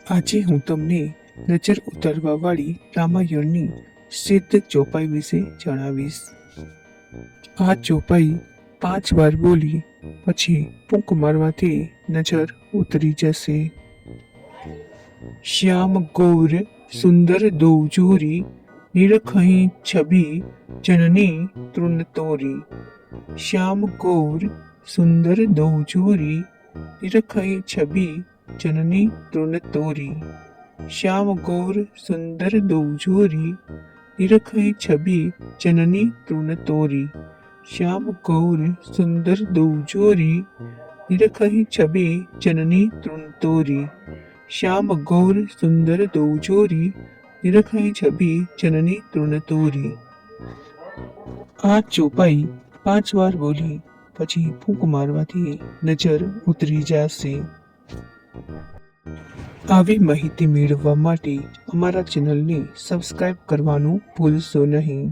આજે હું તમને નજર ઉતારવાવાળી રામાયણની સિદ્ધ ચોપાઈ વિશે જણાવીશ. આ ચોપાઈ 5 વાર બોલી પછી ફૂંક મારવાથી નજર ઉતરી જશે. શ્યામ ગૌર સુંદર દો જોરી, નિરખઈ છબી જનની તૃણ તોરી. શ્યામ ગૌર સુંદર દો જોરી, નિરખઈ છબી जननी तृण तोरी. श्याम गौर सुंदर दो जोरी, निरखई छवि जननी तृण तोरी. श्याम गौर सुंदर दो जोरी, निरखई छवि जननी तृण तोरी. श्याम गौर सुंदर दो जोरी, निरखई छवि जननी तृण तोरी. आ ચોપાઈ 5 વાર બોલી પછી ફૂંક મારવાથી નજર ઉતરી જશે. આવી માહિતી મેળવવા માટે અમારા ચેનલને સબસ્ક્રાઇબ કરવાનું ભૂલશો નહીં.